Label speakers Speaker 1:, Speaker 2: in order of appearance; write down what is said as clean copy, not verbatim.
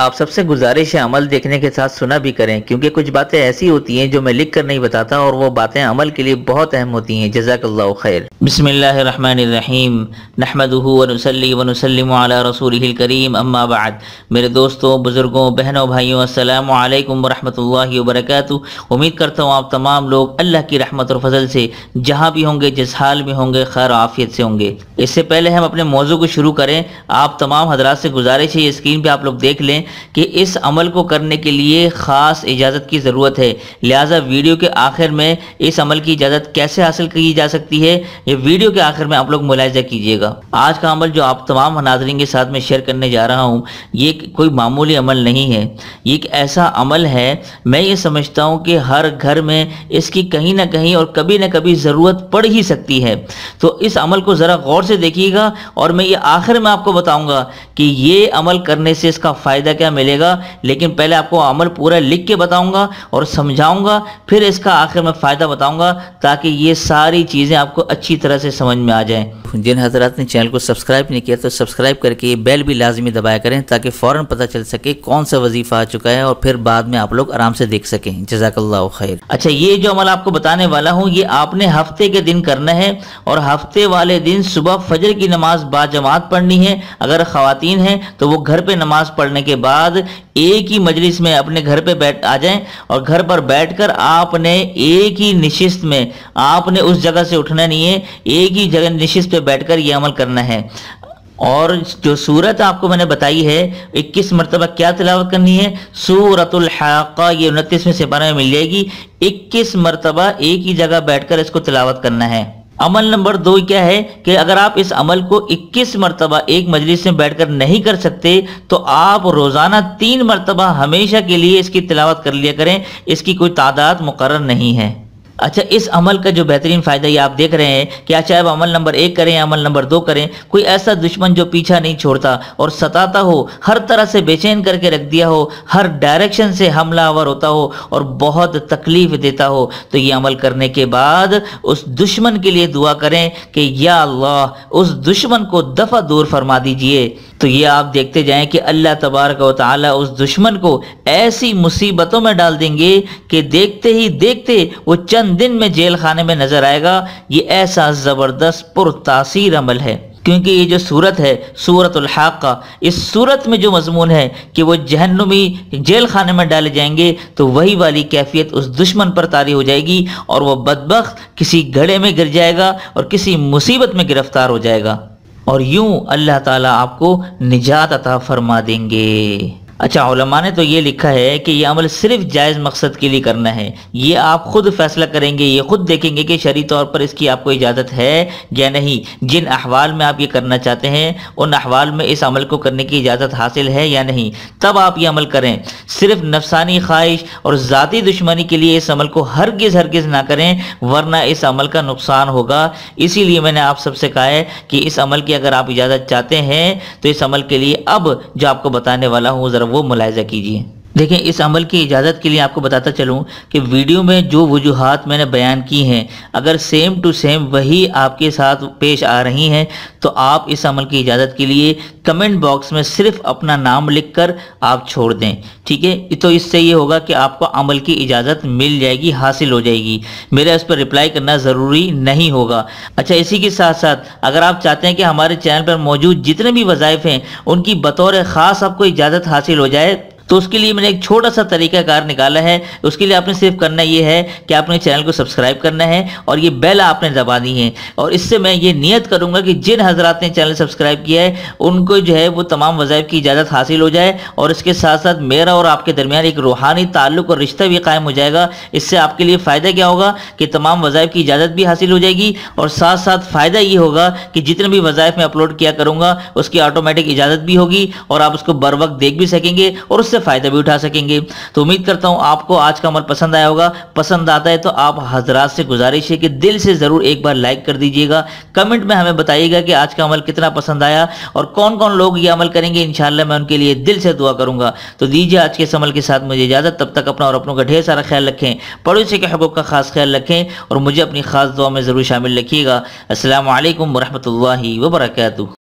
Speaker 1: آپ سب سے گزارش ہے عمل دیکھنے کے ساتھ سنا بھی کریں، کیونکہ کچھ باتیں ایسی ہوتی ہیں جو میں لکھ کر نہیں بتاتا اور وہ باتیں عمل کے لیے بہت اہم ہوتی ہیں۔ جزاک اللہ خیر۔ بسم اللہ الرحمن الرحیم، نحمدہ ونصلی ونسلم علی رسولہ الکریم، اما بعد۔ میرے دوستوں، بزرگوں، بہنوں، بھائیوں، السلام علیکم ورحمۃ اللہ وبرکاتہ۔ امید کرتا ہوں آپ تمام لوگ اللہ کی رحمت اور فضل سے جہاں بھی ہوں گے، جس حال میں ہوں گے، خیر و عافیت سے ہوں گے۔ اس سے پہلے ہم اپنے موضوع کو شروع کریں، آپ تمام حضرات سے گزارش ہے، یہ اسکرین پہ آپ لوگ دیکھ لیں کہ اس عمل کو کرنے کے لیے خاص اجازت کی ضرورت ہے، لہٰذا ویڈیو کے آخر میں اس عمل کی اجازت کیسے حاصل کی جا سکتی ہے، یہ ویڈیو کے آخر میں آپ لوگ ملاحظہ کیجئے گا۔ آج کا عمل جو آپ تمام ناظرین کے ساتھ میں شیئر کرنے جا رہا ہوں، یہ کوئی معمولی عمل نہیں ہے، یہ ایک ایسا عمل ہے، میں یہ سمجھتا ہوں کہ ہر گھر میں اس کی کہیں نہ کہیں اور کبھی نہ کبھی ضرورت پڑ ہی سکتی ہے۔ تو اس عمل کو ذرا غور سے دیکھیے گا اور میں یہ آخر میں آپ کو بتاؤں گا کہ یہ عمل کرنے سے اس کا فائدہ کیا ملے گا، لیکن پہلے آپ کو عمل پورا لکھ کے بتاؤں گا اور سمجھاؤں گا، پھر اس کا آخر میں فائدہ بتاؤں گا تاکہ یہ ساری چیزیں آپ کو اچھی طرح سے سمجھ میں آ جائیں۔ جن حضرات نے چینل کو سبسکرائب نہیں کیا تو سبسکرائب کر کے یہ بیل بھی لازمی دبایا کریں تاکہ فوراً پتہ چل سکے کون سا وظیفہ آ چکا ہے اور پھر بعد میں آپ لوگ آرام سے دیکھ سکیں۔ جزاک اللہ خیر۔ اچھا، یہ جو عمل آپ کو بتانے والا ہوں، یہ آپ نے ہفتے کے دن کرنا ہے اور ہفتے والے دن صبح فجر کی نماز با جماعت پڑھنی ہے۔ اگر خواتین ہیں تو وہ گھر پہ نماز پڑھنے کے بعد ایک ہی مجلس میں اپنے گھر پہ آ جائیں اور گھر پر بیٹھ کر آپ نے ایک ہی نشست میں، آپ نے اس جگہ سے اٹھنا نہیں ہے، ایک ہی جگہ نشست پہ بیٹھ کر یہ عمل کرنا ہے۔ اور جو سورت آپ کو میں نے بتائی ہے 21 مرتبہ کیا تلاوت کرنی ہے، سورۃ الحاقہ، یہ 29ویں سپارہ میں مل جائے گی، 21 مرتبہ ایک ہی جگہ بیٹھ کر اس کو تلاوت کرنا ہے۔ عمل نمبر 2 کیا ہے کہ اگر آپ اس عمل کو 21 مرتبہ ایک مجلس میں بیٹھ کر نہیں کر سکتے تو آپ روزانہ 3 مرتبہ ہمیشہ کے لیے اس کی تلاوت کر لیا کریں، اس کی کوئی تعداد مقرر نہیں ہے۔ اچھا، اس عمل کا جو بہترین فائدہ یہ آپ دیکھ رہے ہیں کہ چاہے آپ عمل نمبر 1 کریں یا عمل نمبر 2 کریں، کوئی ایسا دشمن جو پیچھا نہیں چھوڑتا اور ستاتا ہو، ہر طرح سے بے چین کر کے رکھ دیا ہو، ہر ڈائریکشن سے حملہ آور ہوتا ہو اور بہت تکلیف دیتا ہو، تو یہ عمل کرنے کے بعد اس دشمن کے لیے دعا کریں کہ یا اللہ اس دشمن کو دفع دور فرما دیجئے۔ تو یہ آپ دیکھتے جائیں کہ اللہ تبارک و تعالی اس دشمن کو ایسی مصیبتوں میں ڈال دیں گے کہ دیکھتے ہی دیکھتے وہ چند دن میں جیل خانے میں نظر آئے گا۔ یہ ایسا زبردست پرتاثیر عمل ہے، کیونکہ یہ جو صورت ہے سورۃ الحاقہ، اس صورت میں جو مضمون ہے کہ وہ جہنمی جیل خانے میں ڈالے جائیں گے، تو وہی والی کیفیت اس دشمن پر طاری ہو جائے گی اور وہ بدبخت کسی گڑھے میں گر جائے گا اور کسی مصیبت میں گرفتار ہو جائے گا، اور یوں اللہ تعالیٰ آپ کو نجات عطا فرما دیں گے۔ اچھا، علماء نے تو یہ لکھا ہے کہ یہ عمل صرف جائز مقصد کے لیے کرنا ہے، یہ آپ خود فیصلہ کریں گے، یہ خود دیکھیں گے کہ شرعی طور پر اس کی آپ کو اجازت ہے یا نہیں، جن احوال میں آپ یہ کرنا چاہتے ہیں ان احوال میں اس عمل کو کرنے کی اجازت حاصل ہے یا نہیں، تب آپ یہ عمل کریں۔ صرف نفسانی خواہش اور ذاتی دشمنی کے لیے اس عمل کو ہرگز نہ کریں، ورنہ اس عمل کا نقصان ہوگا۔ اسی لیے میں نے آپ سب سے کہا ہے کہ اس عمل کی اگر آپ اجازت چاہتے ہیں تو اس عمل کے لیے اب جو آپ کو بتانے والا ہوں ذرا وہ ملاحظہ کیجیے۔ دیکھیں، اس عمل کی اجازت کے لیے آپ کو بتاتا چلوں کہ ویڈیو میں جو وجوہات میں نے بیان کی ہیں، اگر سیم ٹو سیم وہی آپ کے ساتھ پیش آ رہی ہیں تو آپ اس عمل کی اجازت کے لیے کمنٹ باکس میں صرف اپنا نام لکھ کر آپ چھوڑ دیں، ٹھیک ہے؟ تو اس سے یہ ہوگا کہ آپ کو عمل کی اجازت مل جائے گی، حاصل ہو جائے گی، میرا اس پر رپلائی کرنا ضروری نہیں ہوگا۔ اچھا، اسی کے ساتھ ساتھ اگر آپ چاہتے ہیں کہ ہمارے چینل پر موجود جتنے بھی وظائف ہیں ان کی بطور خاص آپ کو اجازت حاصل ہو جائے، تو اس کے لیے میں نے ایک چھوٹا سا طریقہ کار نکالا ہے۔ اس کے لیے آپ نے صرف کرنا یہ ہے کہ آپ نے چینل کو سبسکرائب کرنا ہے اور یہ بیل آپ نے دبانی ہے، اور اس سے میں یہ نیت کروں گا کہ جن حضرات نے چینل سبسکرائب کیا ہے ان کو جو ہے وہ تمام وظائف کی اجازت حاصل ہو جائے، اور اس کے ساتھ ساتھ میرا اور آپ کے درمیان ایک روحانی تعلق اور رشتہ بھی قائم ہو جائے گا۔ اس سے آپ کے لیے فائدہ کیا ہوگا کہ تمام وظائف کی اجازت بھی حاصل ہو جائے گی، اور ساتھ ساتھ فائدہ یہ ہوگا کہ جتنے بھی وظائف میں اپلوڈ کیا کروں گا اس کی آٹومیٹک اجازت بھی ہوگی اور آپ اس کو بر وقت دیکھ بھی سکیں گے اور اس سے فائدہ بھی اٹھا سکیں گے۔ تو امید کرتا ہوں آپ کو آج کا عمل پسند آیا ہوگا۔ پسند آتا ہے تو آپ حضرات سے گزارش ہے کہ دل سے ضرور ایک بار لائک کر دیجئے گا، کمنٹ میں ہمیں بتائیے گا کہ آج کا عمل کتنا پسند آیا اور کون کون لوگ یہ عمل کریں گے، انشاءاللہ میں ان کے لیے دل سے دعا کروں گا۔ تو دیجئے آج کے اس عمل کے ساتھ مجھے اجازت، تب تک اپنا اور اپنوں کا ڈھیر سارا خیال رکھیں، پڑوسی کے حقوق کا خاص خیال رکھیں اور مجھے اپنی خاص دعا میں ضرور شامل رکھیے گا۔ السلام علیکم ورحمۃ اللہ وبرکاتہ۔